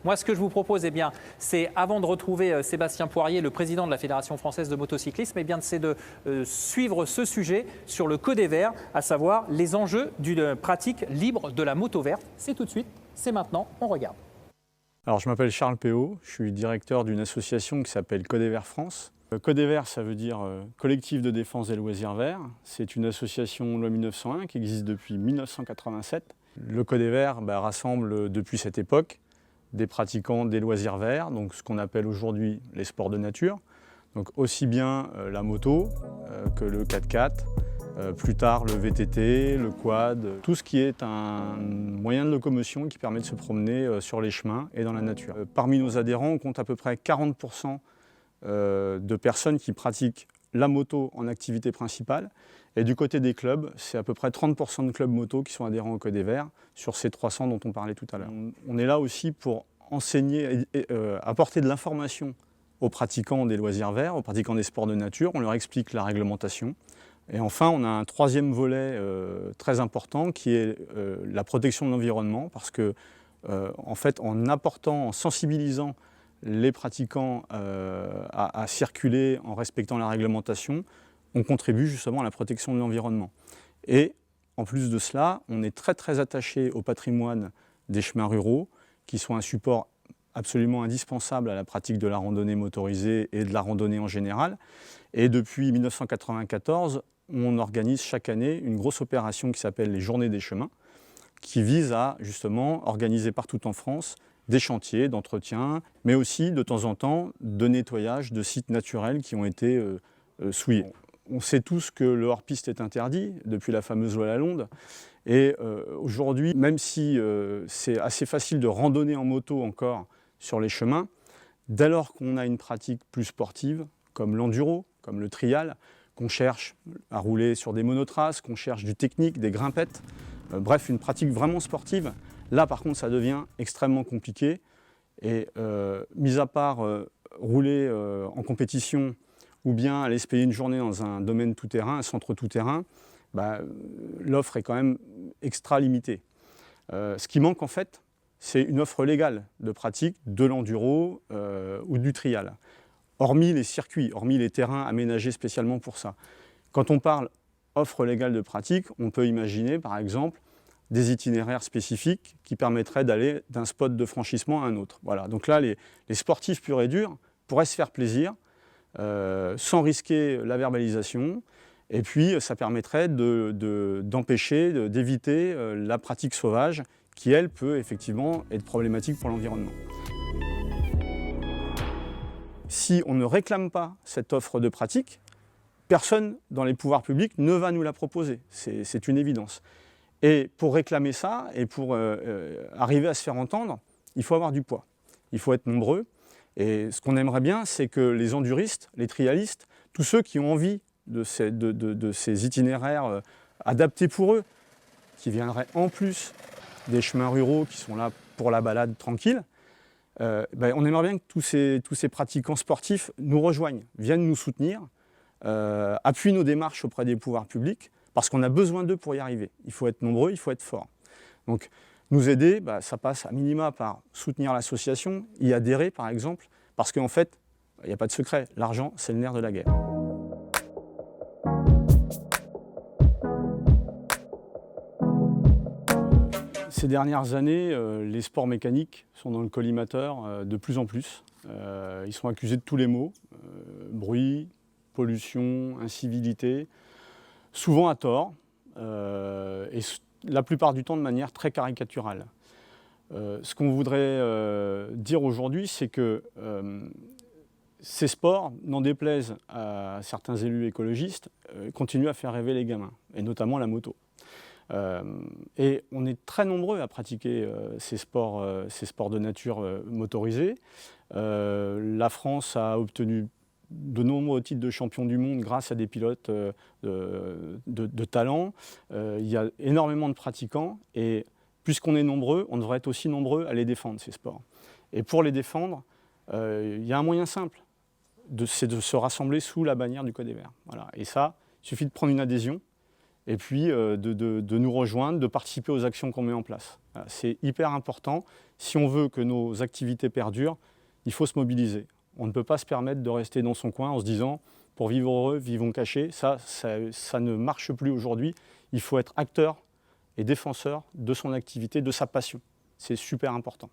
Moi, ce que je vous propose, c'est avant de retrouver Sébastien Poirier, le président de la Fédération française de motocyclisme, c'est de suivre ce sujet sur le Code des Verts, à savoir les enjeux d'une pratique libre de la moto verte. C'est tout de suite, c'est maintenant, on regarde. Alors, je m'appelle Charles Péot, je suis directeur d'une association qui s'appelle Code des Verts France. Code des Verts, ça veut dire Collectif de défense des loisirs verts. C'est une association loi 1901 qui existe depuis 1987. Le Code des Verts rassemble depuis cette époque des pratiquants des loisirs verts, donc ce qu'on appelle aujourd'hui les sports de nature. Donc aussi bien la moto que le 4x4, plus tard le VTT, le quad, tout ce qui est un moyen de locomotion qui permet de se promener sur les chemins et dans la nature. Parmi nos adhérents, on compte à peu près 40% de personnes qui pratiquent la moto en activité principale. Et du côté des clubs, c'est à peu près 30% de clubs moto qui sont adhérents au Code des Verts sur ces 300 dont on parlait tout à l'heure. On est là aussi pour enseigner et apporter de l'information aux pratiquants des loisirs verts, aux pratiquants des sports de nature. On leur explique la réglementation. Et enfin, on a un troisième volet très important qui est la protection de l'environnement, parce que en fait, en apportant, en sensibilisant les pratiquants à circuler en respectant la réglementation, on contribue justement à la protection de l'environnement. Et en plus de cela, on est très attaché au patrimoine des chemins ruraux, qui sont un support absolument indispensable à la pratique de la randonnée motorisée et de la randonnée en général. Et depuis 1994, on organise chaque année une grosse opération qui s'appelle les Journées des chemins, qui vise à justement organiser partout en France des chantiers d'entretien, mais aussi de temps en temps de nettoyage de sites naturels qui ont été souillés. On sait tous que le hors-piste est interdit depuis la fameuse loi Lalonde. Et aujourd'hui, même si c'est assez facile de randonner en moto encore sur les chemins, dès lors qu'on a une pratique plus sportive, comme l'enduro, comme le trial, qu'on cherche à rouler sur des monotraces, qu'on cherche du technique, des grimpettes, bref, une pratique vraiment sportive, là par contre ça devient extrêmement compliqué. Et mis à part rouler en compétition ou bien aller se payer une journée dans un domaine tout-terrain, un centre tout-terrain, l'offre est quand même extra limitée. Ce qui manque en fait, c'est une offre légale de pratique de l'enduro ou du trial. Hormis les circuits, hormis les terrains aménagés spécialement pour ça. Quand on parle offre légale de pratique, on peut imaginer par exemple des itinéraires spécifiques qui permettraient d'aller d'un spot de franchissement à un autre. Voilà. Donc là, les sportifs purs et durs pourraient se faire plaisir sans risquer la verbalisation. Et puis, ça permettrait d'empêcher, d'éviter la pratique sauvage qui, elle, peut effectivement être problématique pour l'environnement. Si on ne réclame pas cette offre de pratique, personne dans les pouvoirs publics ne va nous la proposer. C'est une évidence. Et pour réclamer ça et pour arriver à se faire entendre, il faut avoir du poids. Il faut être nombreux. Et ce qu'on aimerait bien, c'est que les enduristes, les trialistes, tous ceux qui ont envie de ces itinéraires adaptés pour eux, qui viendraient en plus des chemins ruraux qui sont là pour la balade tranquille, on aimerait bien que tous ces pratiquants sportifs nous rejoignent, viennent nous soutenir, appuient nos démarches auprès des pouvoirs publics, parce qu'on a besoin d'eux pour y arriver. Il faut être nombreux, il faut être fort. Donc nous aider, ça passe à minima par soutenir l'association, y adhérer par exemple, parce qu'en fait, il n'y a pas de secret, l'argent c'est le nerf de la guerre. Ces dernières années, les sports mécaniques sont dans le collimateur de plus en plus. Ils sont accusés de tous les maux, bruit, pollution, incivilité, souvent à tort, et la plupart du temps de manière très caricaturale. Ce qu'on voudrait dire aujourd'hui, c'est que ces sports, n'en déplaise à certains élus écologistes, continuent à faire rêver les gamins, et notamment la moto. Et on est très nombreux à pratiquer ces sports de nature motorisés. La France a obtenu de nombreux titres de champion du monde grâce à des pilotes de talent. Il y a énormément de pratiquants et puisqu'on est nombreux, on devrait être aussi nombreux à les défendre, ces sports. Et pour les défendre, il y a un moyen simple, c'est de se rassembler sous la bannière du Code des Verts. Voilà. Et ça, il suffit de prendre une adhésion et puis de nous rejoindre, de participer aux actions qu'on met en place. Voilà, c'est hyper important. Si on veut que nos activités perdurent, il faut se mobiliser. On ne peut pas se permettre de rester dans son coin en se disant « pour vivre heureux, vivons cachés ». Ça ne marche plus aujourd'hui. Il faut être acteur et défenseur de son activité, de sa passion. C'est super important.